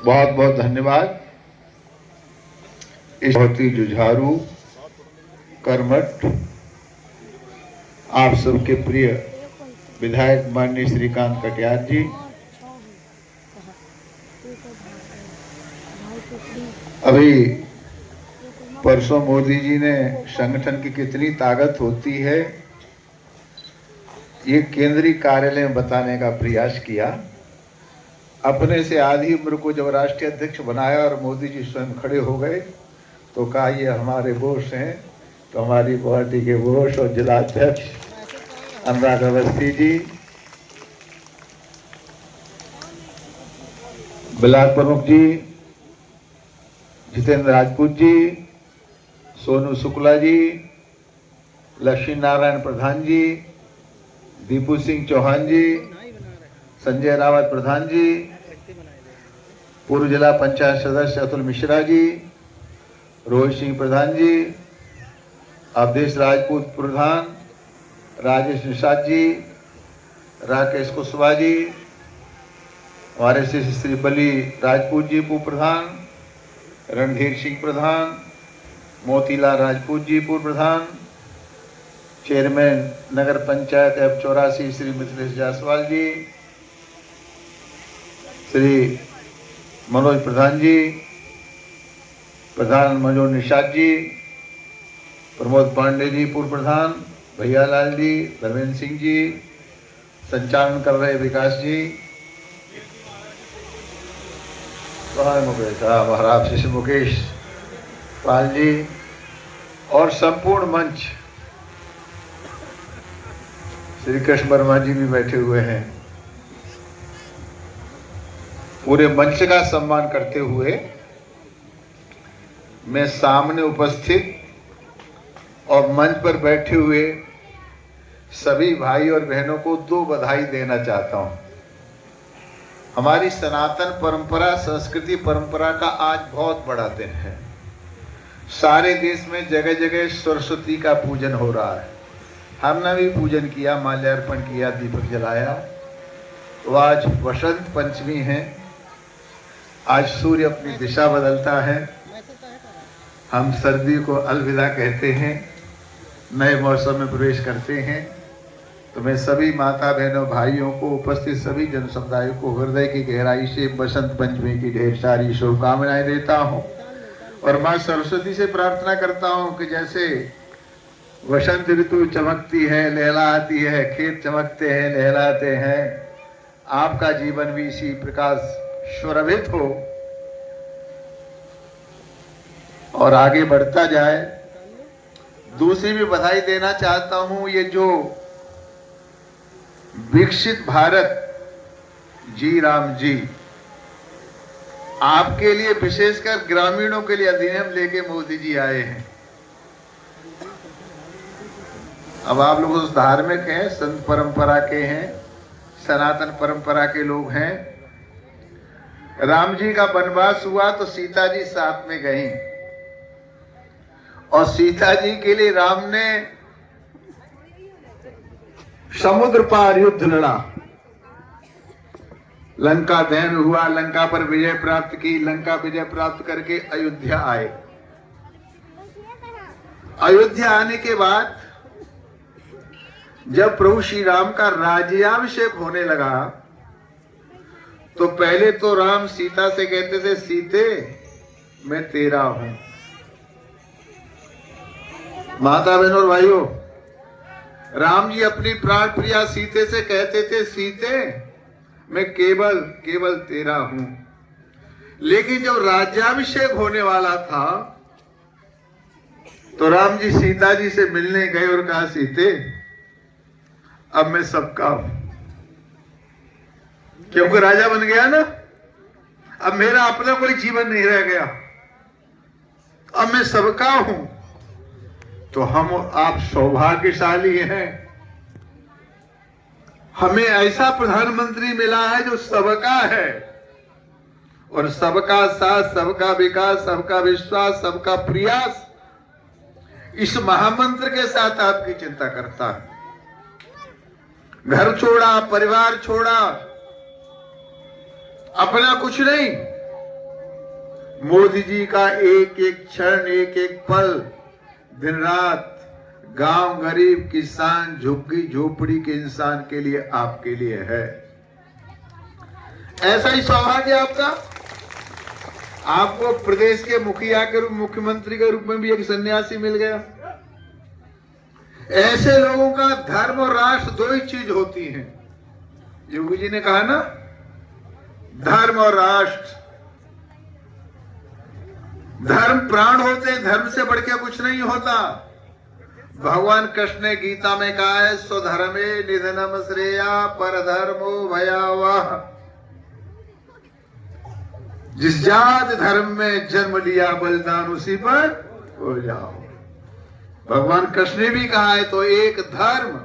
बहुत बहुत धन्यवाद। इस बहुत ही जुझारू, कर्मठ, आप सबके प्रिय विधायक माननीय श्रीकांत कटियार जी, अभी परसों मोदी जी ने संगठन की कितनी ताकत होती है ये केंद्रीय कार्यालय में बताने का प्रयास किया। अपने से आधी उम्र को जब राष्ट्रीय अध्यक्ष बनाया और मोदी जी स्वयं खड़े हो गए तो कहा ये हमारे बोस हैं, तो हमारी पार्टी के बोस और जिला अध्यक्ष अनुराग अवस्थी जी, ब्लॉक प्रमुख जी जितेंद्र राजपूत जी, सोनू शुक्ला जी, लक्ष्मी नारायण प्रधान जी, दीपू सिंह चौहान जी, संजय रावत प्रधान जी, पूर्व जिला पंचायत सदस्य अतुल मिश्रा जी, रोहित सिंह प्रधान जी, अवधेश राजपूत प्रधान, राजेश निषाद जी, राकेश कुशवाहा जी, हमारे श्री बली राजपूत जी पूर्व प्रधान, रणधीर सिंह प्रधान, मोतीलाल राजपूत जी पूर्व प्रधान, चेयरमैन नगर पंचायत F84 श्री मिथिलेश जायसवाल जी, श्री मनोज प्रधान जी, प्रधान मनोज निषाद जी, प्रमोद पांडे जी पूर्व प्रधान, भैयालाल जी, धर्मेंद्र सिंह जी, संचालन कर रहे विकास जी, महाराज श्री मुकेश पाल जी और संपूर्ण मंच, श्री कृष्ण वर्मा जी भी बैठे हुए हैं। पूरे मंच का सम्मान करते हुए मैं सामने उपस्थित और मंच पर बैठे हुए सभी भाई और बहनों को दो बधाई देना चाहता हूं। हमारी सनातन परंपरा, संस्कृति परंपरा का आज बहुत बड़ा दिन है। सारे देश में जगह जगह सरस्वती का पूजन हो रहा है। हमने भी पूजन किया, माल्यार्पण किया, दीपक जलाया। तो आज वसंत पंचमी है, आज सूर्य अपनी दिशा बदलता है, हम सर्दी को अलविदा कहते हैं, नए मौसम में प्रवेश करते हैं। तो मैं सभी माता बहनों भाइयों को, उपस्थित सभी जन समुदाय को हृदय की गहराई से बसंत पंचमी की ढेर सारी शुभकामनाएं देता हूं और मां सरस्वती से प्रार्थना करता हूं कि जैसे वसंत ऋतु चमकती है, लहलाती है, खेत चमकते हैं, लहलाते हैं, आपका जीवन भी इसी प्रकार शोभित हो और आगे बढ़ता जाए। दूसरी भी बधाई देना चाहता हूं, ये जो विकसित भारत जी राम जी आपके लिए, विशेषकर ग्रामीणों के लिए अधिनियम लेके मोदी जी आए हैं। अब आप लोग उस धार्मिक हैं, संत परंपरा के हैं, सनातन परंपरा के लोग हैं। राम जी का वनवास हुआ तो सीता जी साथ में गईं और सीता जी के लिए राम ने समुद्र पार युद्ध लड़ा, लंका दहन हुआ, लंका पर विजय प्राप्त की, लंका विजय प्राप्त करके अयोध्या आए। अयोध्या आने के बाद जब प्रभु श्री राम का राज्याभिषेक होने लगा तो पहले तो राम सीता से कहते थे, सीते मैं तेरा हूं। माता बहनों और भाइयों, राम जी अपनी प्राण प्रिया सीते से कहते थे, सीते मैं केवल केवल तेरा हूं। लेकिन जब राज्याभिषेक होने वाला था तो राम जी सीता जी से मिलने गए और कहा, सीते अब मैं सबका हूं, क्योंकि राजा बन गया ना, अब मेरा अपना कोई जीवन नहीं रह गया, अब मैं सबका हूं। तो हम आप सौभाग्यशाली हैं, हमें ऐसा प्रधानमंत्री मिला है जो सबका है और सबका साथ, सबका विकास, सबका विश्वास, सबका प्रयास, इस महामंत्र के साथ आपकी चिंता करता है। घर छोड़ा, परिवार छोड़ा, अपना कुछ नहीं, मोदी जी का एक एक क्षण, एक एक पल, दिन रात गांव, गरीब, किसान, झुग्गी झोपड़ी के इंसान के लिए, आपके लिए है। ऐसा ही सौभाग्य आपका, आपको प्रदेश के मुखिया के रूप, मुख्यमंत्री के रूप में भी एक सन्यासी मिल गया। ऐसे लोगों का धर्म और राष्ट्र दो ही चीज होती हैं। योगी जी ने कहा ना, धर्म और राष्ट्र। धर्म प्राण होते हैं, धर्म से बढ़ के कुछ नहीं होता। भगवान कृष्ण ने गीता में कहा है, स्वधर्मे निधनम श्रेया परधर्मो भयावह। जिस जात धर्म में जन्म लिया बलिदान उसी पर हो जाओ। भगवान कृष्ण ने भी कहा है, तो एक धर्म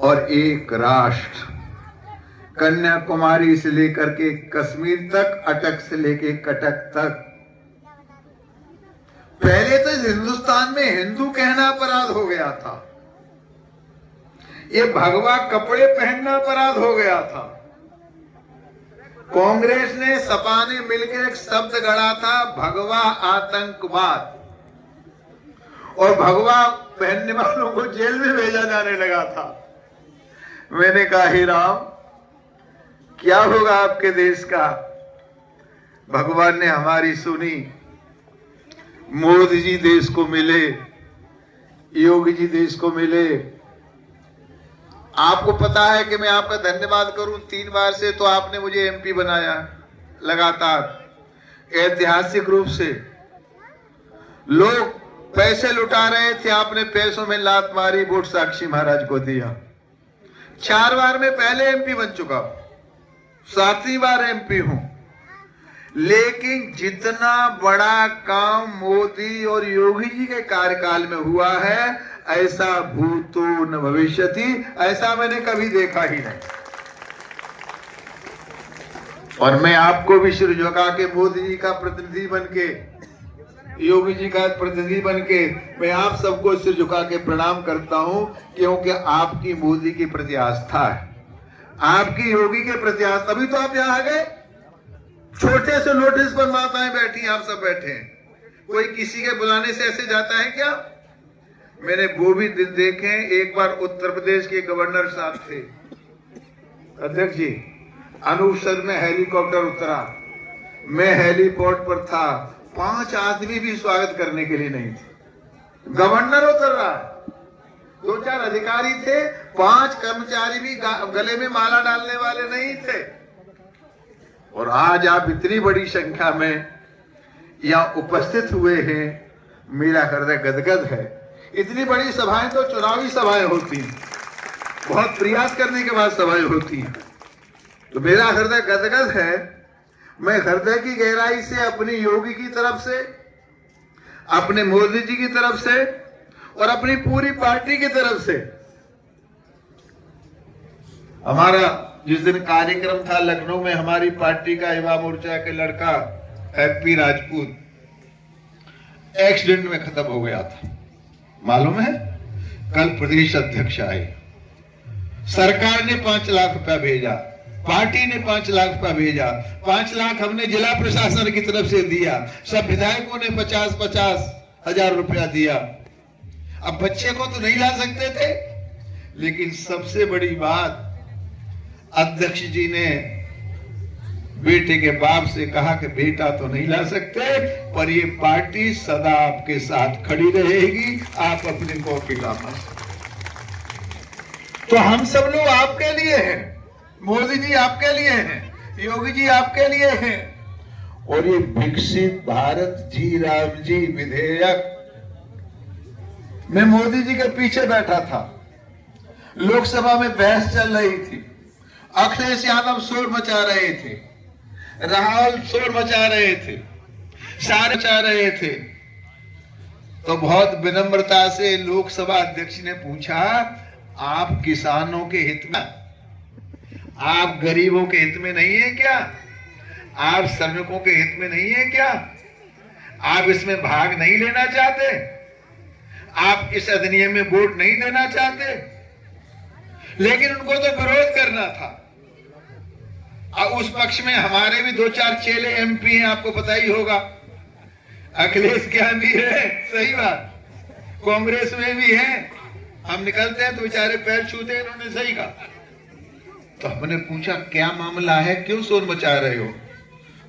और एक राष्ट्र। कन्याकुमारी से लेकर के कश्मीर तक, अटक से लेकर कटक तक। पहले तो हिंदुस्तान में हिंदू कहना अपराध हो गया था, ये भगवा कपड़े पहनना अपराध हो गया था। कांग्रेस ने, सपा ने मिलकर एक शब्द गढ़ा था, भगवा आतंकवाद, और भगवा पहनने वालों को जेल में भेजा जाने लगा था। मैंने कहा, हे राम, क्या होगा आपके देश का? भगवान ने हमारी सुनी। मोदी जी देश को मिले, योगी जी देश को मिले। आपको पता है कि मैं आपका धन्यवाद करूं, 3 बार से तो आपने मुझे एमपी बनाया लगातार। ऐतिहासिक रूप से लोग पैसे लुटा रहे थे, आपने पैसों में लात मारी, वोट साक्षी महाराज को दिया। 4 बार में पहले एमपी बन चुका हूं, 7वीं बार एमपी हूं। लेकिन जितना बड़ा काम मोदी और योगी जी के कार्यकाल में हुआ है, ऐसा भूतो न भविष्यति, ऐसा मैंने कभी देखा ही नहीं। और मैं आपको भी सिर झुका के, मोदी जी का प्रतिनिधि बनके, योगी जी का प्रतिनिधि बनके, मैं आप सबको सिर झुका के प्रणाम करता हूं, क्योंकि आपकी मोदी की प्रति आस्था है, आपकी योगी के प्रति आस्था। तभी तो आप यहां आ गए। छोटे से नोटिस पर माताएं बैठी, आप सब बैठे हैं। कोई किसी के बुलाने से ऐसे जाता है क्या? मैंने वो भी दिन देखे। एक बार उत्तर प्रदेश के गवर्नर साहब थे, अध्यक्ष जी, अनूप सर में हेलीकॉप्टर उतरा, मैं हेलीपोर्ट पर था, 5 आदमी भी स्वागत करने के लिए नहीं थे। गवर्नर उतर रहा है, 2-4 अधिकारी थे, 5 कर्मचारी भी गले में माला डालने वाले नहीं थे। और आज आप इतनी बड़ी संख्या में यहां उपस्थित हुए हैं, मेरा हृदय गदगद है। इतनी बड़ी सभाएं तो चुनावी सभाएं होती हैं, बहुत प्रयास करने के बाद सभाएं होती हैं, तो मेरा हृदय गदगद है। मैं हृदय की गहराई से अपनी योगी की तरफ से, अपने मोदी जी की तरफ से और अपनी पूरी पार्टी की तरफ से, हमारा जिस दिन कार्यक्रम था लखनऊ में, हमारी पार्टी का युवा मोर्चा के लड़का हैप्पी राजपूत एक्सीडेंट में खत्म हो गया था, मालूम है? कल प्रदेश अध्यक्ष आए, सरकार ने 5 लाख रुपया भेजा, पार्टी ने 5 लाख रुपया भेजा, 5 लाख हमने जिला प्रशासन की तरफ से दिया, सब विधायकों ने 50-50 हजार रुपया दिया। अब बच्चे को तो नहीं ला सकते थे, लेकिन सबसे बड़ी बात, अध्यक्ष जी ने बेटे के बाप से कहा कि बेटा तो नहीं ला सकते, पर ये पार्टी सदा आपके साथ खड़ी रहेगी, आप अपने कॉपी ला सकते। तो हम सब लोग आपके लिए हैं, मोदी जी आपके लिए हैं, योगी जी आपके लिए हैं। और ये विकसित भारत जी राम जी विधेयक, मैं मोदी जी के पीछे बैठा था, लोकसभा में बहस चल रही थी, अखिलेश यादव शोर मचा रहे थे, राहुल शोर मचा रहे थे, सारे मचा रहे थे। तो बहुत विनम्रता से लोकसभा अध्यक्ष ने पूछा, आप किसानों के हित में, आप गरीबों के हित में नहीं है क्या? आप श्रमिकों के हित में नहीं है क्या? आप इसमें भाग नहीं लेना चाहते? आप इस अधिनियम में वोट नहीं देना चाहते? लेकिन उनको तो विरोध करना था। और उस पक्ष में हमारे भी 2-4 चेले एमपी हैं, आपको पता ही होगा। अखिलेश के यहाँ भी है, सही बात, कांग्रेस में भी है। हम निकलते हैं तो बेचारे पैर छूते हैं, इन्होंने सही कहा। तो हमने पूछा क्या मामला है, क्यों शोर मचा रहे हो?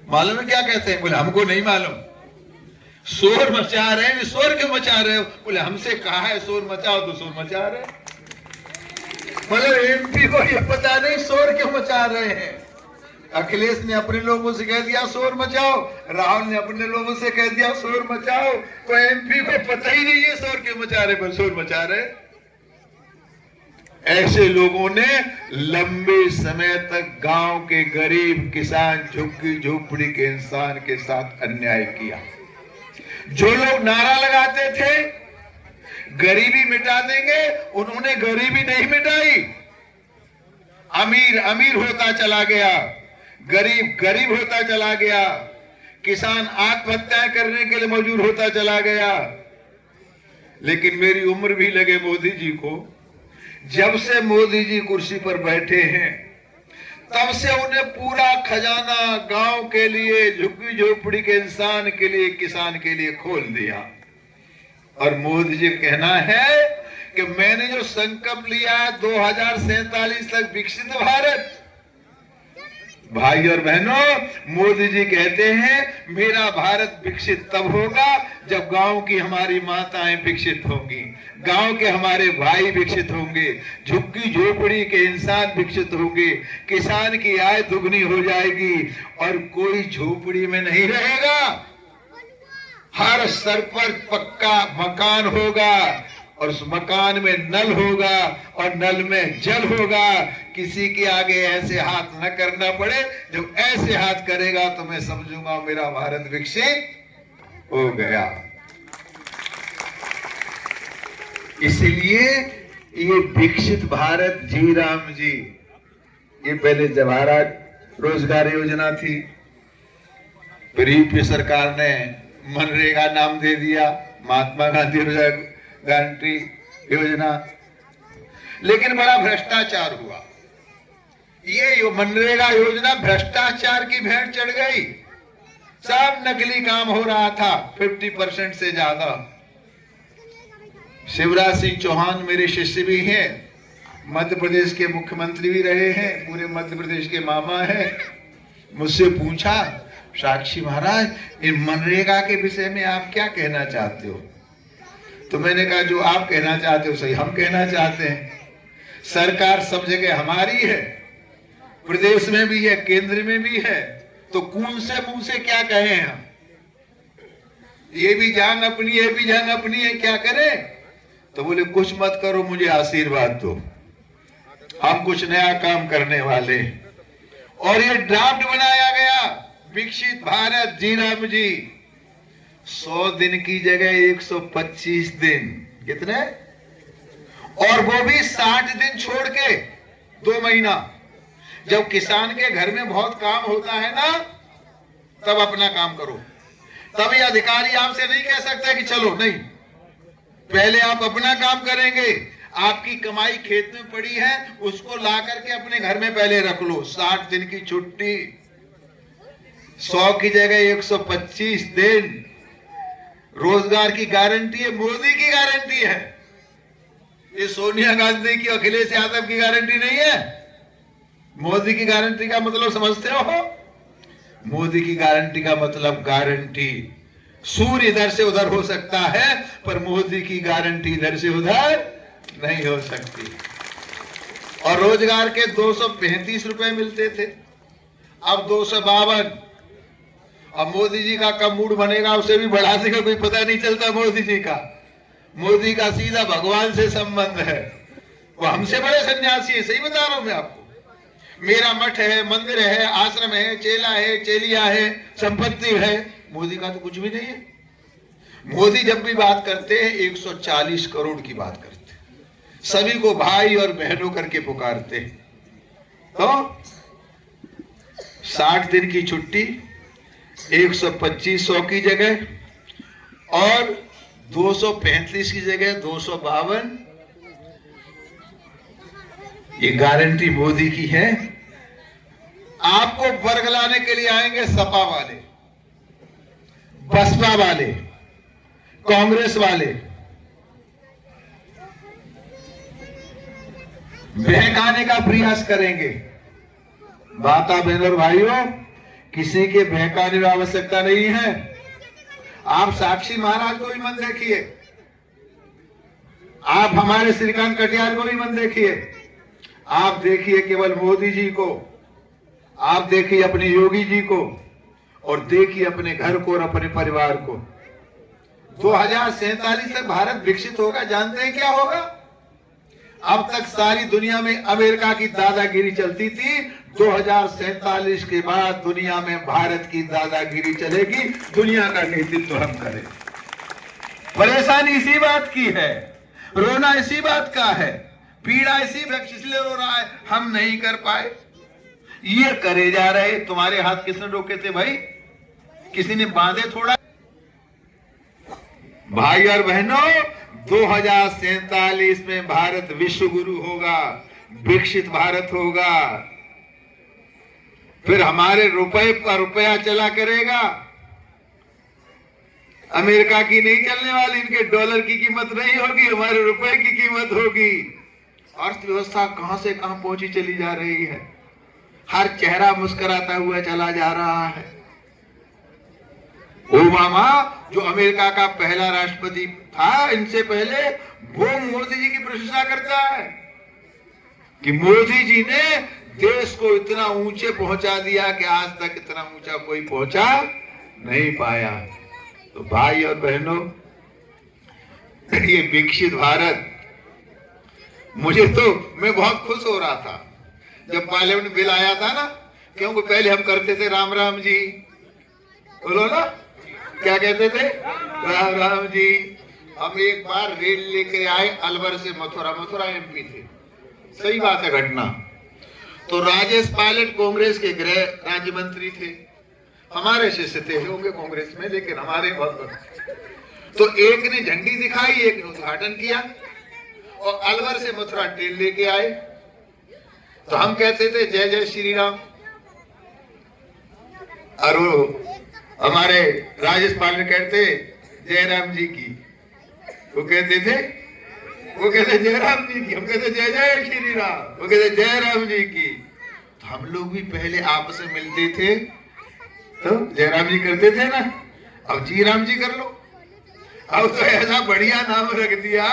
मालूम है क्या कहते हैं? बोले हमको नहीं मालूम। शोर मचा रहे हैं, शोर क्यों मचा रहे हो? बोले हमसे कहा है शोर मचाओ तो शोर मचा रहे। मतलब एमपी को ये पता नहीं शोर क्यों मचा रहे हैं। अखिलेश ने अपने लोगों से कह दिया शोर मचाओ, राहुल ने अपने लोगों से कह दिया शोर मचाओ, तो एमपी को पता ही नहीं है शोर क्यों मचा रहे, पर शोर मचा रहे। ऐसे लोगों ने लंबे समय तक गांव के गरीब किसान, झुग्गी झोपड़ी के इंसान के साथ अन्याय किया। जो लोग नारा लगाते थे गरीबी मिटा देंगे, उन्होंने गरीबी नहीं मिटाई। अमीर अमीर होता चला गया, गरीब गरीब होता चला गया, किसान आत्महत्याएं करने के लिए मजबूर होता चला गया। लेकिन मेरी उम्र भी लगे मोदी जी को, जब से मोदी जी कुर्सी पर बैठे हैं तब से उन्हें पूरा खजाना गांव के लिए, झुग्गी झोपड़ी के इंसान के लिए, किसान के लिए खोल दिया। और मोदी जी कहना है कि मैंने जो संकल्प लिया 2047 तक विकसित भारत। भाई और बहनों, मोदी जी कहते हैं मेरा भारत विकसित तब होगा जब गांव की हमारी माताएं विकसित होंगी, गांव के हमारे भाई विकसित होंगे, झुग्गी झोपड़ी के इंसान विकसित होंगे, किसान की आय दुगनी हो जाएगी और कोई झोपड़ी में नहीं रहेगा। हर स्तर पर पक्का मकान होगा और उस मकान में नल होगा और नल में जल होगा। किसी के आगे ऐसे हाथ न करना पड़े, जब ऐसे हाथ करेगा तो मैं समझूंगा मेरा भारत विकसित हो गया। इसलिए ये विकसित भारत जी राम जी, ये पहले जवाहर रोजगार योजना थी, फिर यूपी सरकार ने मनरेगा नाम दे दिया, महात्मा गांधी रोजगार गारंटी योजना। लेकिन बड़ा भ्रष्टाचार हुआ। ये मनरेगा योजना भ्रष्टाचार की भेंट चढ़ गई। सब नकली काम हो रहा था 50% से ज्यादा। शिवराज सिंह चौहान मेरे शिष्य भी हैं, मध्य प्रदेश के मुख्यमंत्री भी रहे हैं, पूरे मध्य प्रदेश के मामा हैं। मुझसे पूछा साक्षी महाराज इन मनरेगा के विषय में आप क्या कहना चाहते हो? तो मैंने कहा जो आप कहना चाहते हो सही हम कहना चाहते हैं। सरकार सब जगह हमारी है, प्रदेश में भी है, केंद्र में भी है, तो कौन से मुंह से क्या कहें हम? ये भी जान अपनी, ये भी जान अपनी है, क्या करें? तो बोले कुछ मत करो, मुझे आशीर्वाद दो, हम कुछ नया काम करने वाले। और ये ड्राफ्ट बनाया गया विकसित भारत जी राम जी, 100 दिन की जगह 125 दिन। कितने? और वो भी 60 दिन छोड़ के 2 महीना। जब किसान के घर में बहुत काम होता है ना, तब अपना काम करो। तभी अधिकारी आपसे नहीं कह सकता कि चलो, नहीं, पहले आप अपना काम करेंगे। आपकी कमाई खेत में पड़ी है, उसको ला करके अपने घर में पहले रख लो। 60 दिन की छुट्टी, 100 की जगह 125 दिन। रोजगार की गारंटी है, मोदी की गारंटी है। ये सोनिया गांधी की, अखिलेश यादव की गारंटी नहीं है। मोदी की गारंटी का मतलब समझते हो? मोदी की गारंटी का मतलब गारंटी। सूर्य इधर से उधर हो सकता है, पर मोदी की गारंटी इधर से उधर नहीं हो सकती। और रोजगार के 235 रुपए मिलते थे, अब 252। अब मोदी जी का कब मूड बनेगा उसे भी बढ़ा देगा, कोई पता नहीं चलता मोदी जी का। मोदी का सीधा भगवान से संबंध है, वो हमसे बड़े सन्यासी है। सही बता रहा हूं मैं आपको। मेरा मठ है, मंदिर है, आश्रम है, चेला है, चेलिया है, संपत्ति है। मोदी का तो कुछ भी नहीं है। मोदी जब भी बात करते हैं 140 करोड़ की बात करते हैं, सभी को भाई और बहनों करके पुकारते हैं। तो 60 दिन की छुट्टी 125 100 की जगह, और 235 की जगह 252। ये गारंटी मोदी की है। आपको बरगलाने के लिए आएंगे सपा वाले, बसपा वाले, कांग्रेस वाले, बहकाने का प्रयास करेंगे। माता बहनों और भाइयों, किसी के बहकाने की आवश्यकता नहीं है। आप साक्षी महाराज को भी मत देखिए, आप हमारे श्रीकांत कटियार को भी मत देखिए, आप देखिए केवल मोदी जी को, आप देखिए अपने योगी जी को, और देखिए अपने घर को और अपने परिवार को। 2047 तक भारत विकसित होगा। जानते हैं क्या होगा? अब तक सारी दुनिया में अमेरिका की दादागिरी चलती थी, 2047 के बाद दुनिया में भारत की दादागिरी चलेगी, दुनिया का नेतृत्व हम करें। परेशानी इसी बात की है, रोना इसी बात का है, पीड़ा इसी वृक्ष इसलिए रो रहा है, हम नहीं कर पाए, ये करे जा रहे। तुम्हारे हाथ किसने रोके थे भाई? किसी ने बांधे थोड़ा? भाई और बहनों, 2047 में भारत विश्व गुरु होगा, विकसित भारत होगा। फिर हमारे रुपए पर रुपया चला करेगा। अमेरिका की नहीं चलने वाली, इनके डॉलर की कीमत नहीं होगी, हमारे रुपए की कीमत होगी। अर्थव्यवस्था कहां से कहां पहुंची चली जा रही है, हर चेहरा मुस्कुराता हुआ चला जा रहा है। ओबामा जो अमेरिका का पहला राष्ट्रपति था, इनसे पहले वो मोदी जी की प्रशंसा करता है कि मोदी जी ने देश को इतना ऊंचे पहुंचा दिया कि आज तक इतना ऊंचा कोई पहुंचा नहीं पाया। तो भाई और बहनों, ये विकसित भारत, मैं बहुत खुश हो रहा था जब पार्लियामेंट बिल आया था ना, क्योंकि पहले हम करते थे राम राम जी, बोलो ना, क्या कहते थे? राम राम जी। हम एक बार रेल लेकर आए अलवर से मथुरा एमपी थे, सही बात है घटना। तो राजेश पायलट कांग्रेस के गृह राज्य मंत्री थे, हमारे शिष्य थे, होंगे कांग्रेस में लेकिन हमारे बहुत। तो एक ने झंडी दिखाई, एक ने उद्घाटन किया, और अलवर से मथुरा ट्रेन लेके आए। तो हम कहते थे जय जय श्री राम, और हमारे राजेश पायलट कहते जय राम जी की। वो कहते जय राम जी की, हम कहते जय जय श्री राम, वो कहते जय राम जी की। तो हम लोग भी पहले आपस में मिलते थे तो जय राम जी करते थे ना, अब जी राम जी कर लो। अब तो ऐसा बढ़िया नाम रख दिया,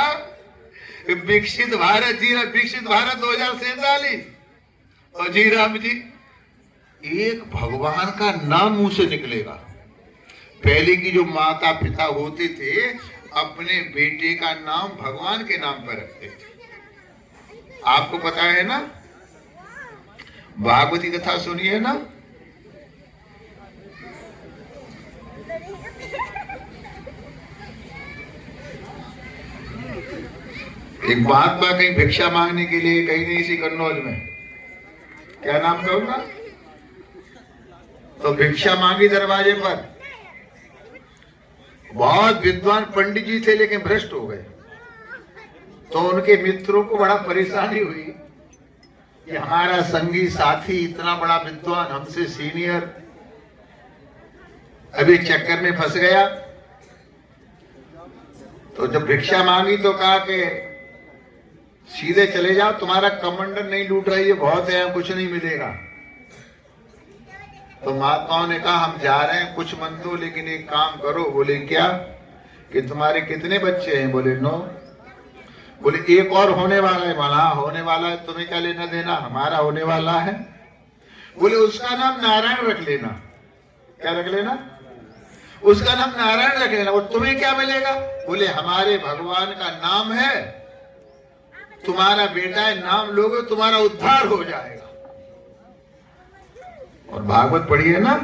विकसित भारत, विकसित भारत 2047 और जी राम जी। एक भगवान का नाम मुंह से निकलेगा। पहले की जो माता पिता होते थे, अपने बेटे का नाम भगवान के नाम पर रखते थे। आपको पता है ना, भागवती कथा सुनिए ना, एक महात्मा कहीं भिक्षा मांगने के लिए कहीं नहीं, इसी कन्नौज में, क्या नाम था उनका, तो भिक्षा मांगी दरवाजे पर। बहुत विद्वान पंडित जी थे लेकिन भ्रष्ट हो गए। तो उनके मित्रों को बड़ा परेशानी हुई कि हमारा संगी साथी इतना बड़ा विद्वान, हमसे सीनियर, अभी चक्कर में फंस गया। तो जब भिक्षा मांगी तो कहा कि सीधे चले जाओ, तुम्हारा कमंडल नहीं लूट रही है, बहुत है, कुछ नहीं मिलेगा। तो महात्माओं ने कहा हम जा रहे हैं, कुछ मन दो, लेकिन एक काम करो। बोले क्या? कि तुम्हारे कितने बच्चे हैं? बोले 9। बोले एक और होने वाला है? बोला होने वाला है, तुम्हें क्या लेना देना, हमारा होने वाला है। बोले उसका नाम नारायण रख लेना। क्या रख लेना? उसका नाम नारायण रख लेना। और तुम्हें क्या मिलेगा? बोले हमारे भगवान का नाम है, तुम्हारा बेटा है, नाम लोगे तुम्हारा उद्धार हो जाएगा। और भागवत पढ़िए ना,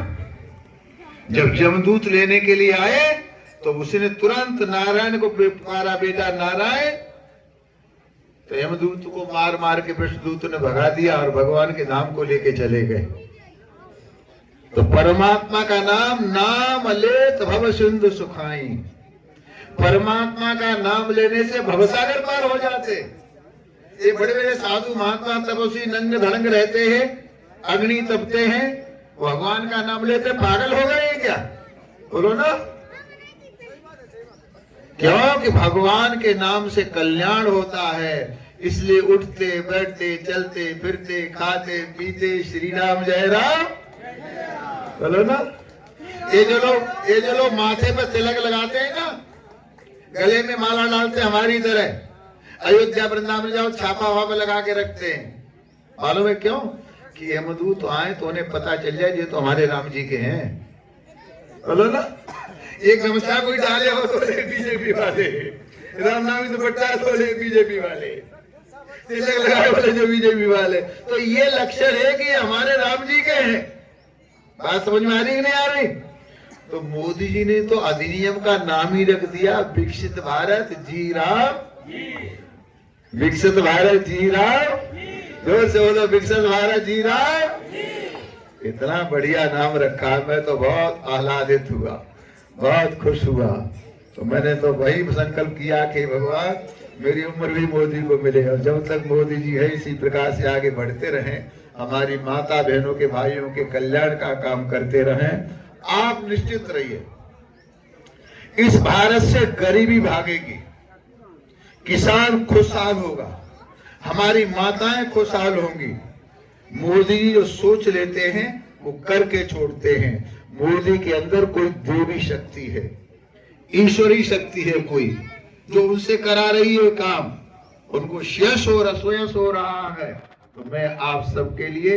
जब यमदूत लेने के लिए आए तो उसने तुरंत नारायण को पुकारा, बेटा नारायण। तो यमदूत को मार मार के विष्णुदूत ने भगा दिया और भगवान के नाम को लेके चले गए। तो परमात्मा का नाम लेत भव सिंधु सुखाई। परमात्मा का नाम लेने से भवसागर पार हो जाते। ये बड़े बड़े साधु महात्मा तपस्वी नंग धड़ंग रहते हैं, अग्नि तपते हैं, भगवान का नाम लेते, पागल हो गए क्या? बोलो ना। क्यों? कि भगवान के नाम से कल्याण होता है, इसलिए उठते बैठते चलते फिरते खाते पीते श्री राम जय राम। बोलो ना। ये जो लोग माथे पर तिलक लगाते हैं ना, गले में माला डालते हैं, हमारी तरह अयोध्या वृंदावन जाओ छापा वापा लगा के रखते हैं। मालूम है क्यों? कि यमदूत तो आए तो उन्हें पता चल जाए ये तो हमारे राम जी के हैं। बोलो ना। एक नमस्कार कोई डाले हो तो बीजेपी वाले, राम नामी दुपट्टा तो बीजेपी वाले, तिलक लगाए वाले जो बीजेपी वाले। तो ये लक्षण है कि हमारे राम जी के हैं। बात समझ में आ रही कि नहीं आ रही? तो मोदी जी ने तो अधिनियम का नाम ही रख दिया विकसित भारत जी राम। विकसित भारत जी राम। जोर से बोलो, विकसित भारत जी राम। इतना बढ़िया नाम रखा, मैं तो बहुत आह्लादित हुआ, बहुत खुश हुआ। तो मैंने तो वही संकल्प किया कि भगवान मेरी उम्र भी मोदी को मिले, और जब तक मोदी जी है इसी प्रकार से आगे बढ़ते रहें, हमारी माता बहनों के भाइयों के कल्याण का काम करते रहें। आप निश्चित रहिए, इस भारत से गरीबी भागेगी, किसान खुशहाल होगा, हमारी माताएं खुशहाल होंगी। मोदी जी जो सोच लेते हैं वो करके छोड़ते हैं। मोदी के अंदर कोई देवी शक्ति है, ईश्वरी शक्ति है कोई, जो उनसे करा रही है काम, उनको यश हो रहा है। तो मैं आप सबके लिए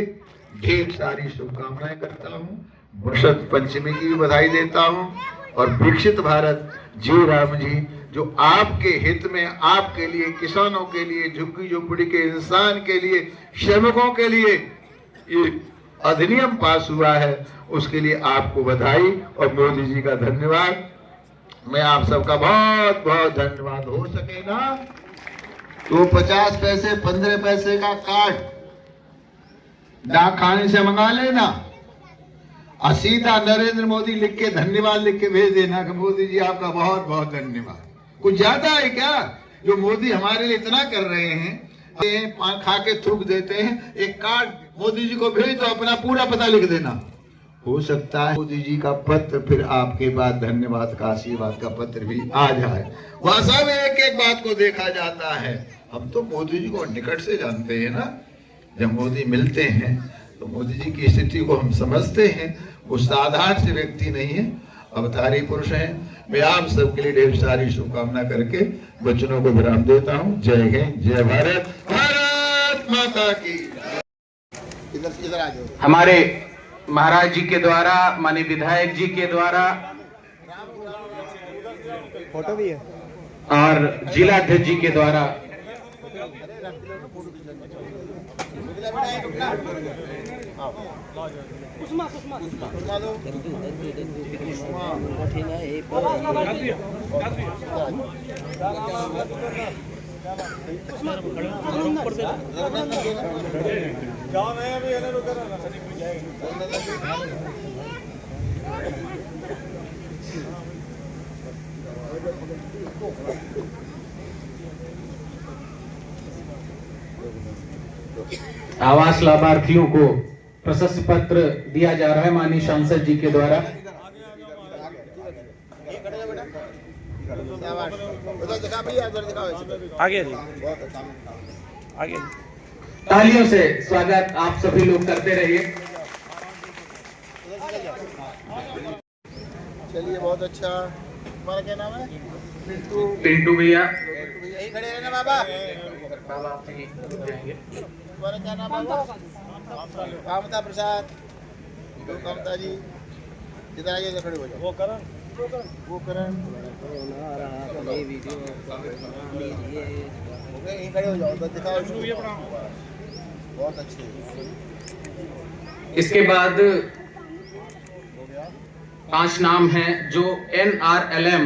ढेर सारी शुभकामनाएं करता हूँ, बसंत पंचमी की भी बधाई देता हूँ, और विकसित भारत जी राम जी जो आपके हित में, आपके लिए, किसानों के लिए, झुग्गी झोपड़ी के इंसान के लिए, श्रमिकों के लिए ये अधिनियम पास हुआ है, उसके लिए आपको बधाई और मोदी जी का धन्यवाद। मैं आप सबका बहुत बहुत धन्यवाद। हो सके ना तो 50 पैसे 15 पैसे का कार्ड डाक खाने से मंगा लेना, और सीधा नरेंद्र मोदी लिख के धन्यवाद लिख के भेज देना कि मोदी जी आपका बहुत बहुत धन्यवाद। कुछ ज्यादा है क्या जो मोदी हमारे लिए इतना कर रहे हैं? खा के थूक देते हैं, एक कार्ड मोदी जी को भेज दो, अपना पूरा पता लिख देना। हो सकता है मोदी जी का पत्र फिर आपके बाद धन्यवाद का, आशीर्वाद का पत्र भी आ जाए। भाषा में एक एक बात को देखा जाता है। हम तो मोदी जी को निकट से जानते हैं ना, जब मोदी मिलते हैं तो मोदी जी की स्थिति को हम समझते हैं। वो साधारण से व्यक्ति नहीं है, अवतारी पुरुष हैं। मैं आप सबके लिए ढेर सारी शुभकामना करके वचनों को विराम देता हूँ। जय हिंद, जय भारत, भारत माता की। इधर आ जाओ। हमारे महाराज जी के द्वारा, माननीय विधायक जी के द्वारा, फोटो भी है, और जिला अध्यक्ष जी के द्वारा आवास लाभार्थियों को प्रशस्ति पत्र दिया जा रहा है माननीय सांसद जी के द्वारा। आगे आगे तालियों से स्वागत आप सभी लोग करते रहिए। चलिए, बहुत अच्छा। तुम्हारा क्या नाम है? पिंटू भैया। यही खड़े रहना बाबा। तुम्हारा क्या नाम है बाबा? कामता प्रसाद। कामता जी इधर आइए, इधर खड़े हो जाओ। वो करण यहीं खड़े हो जाओ, तो दिखाओ। बहुत अच्छे। इसके बाद 5 नाम हैं जो NRLM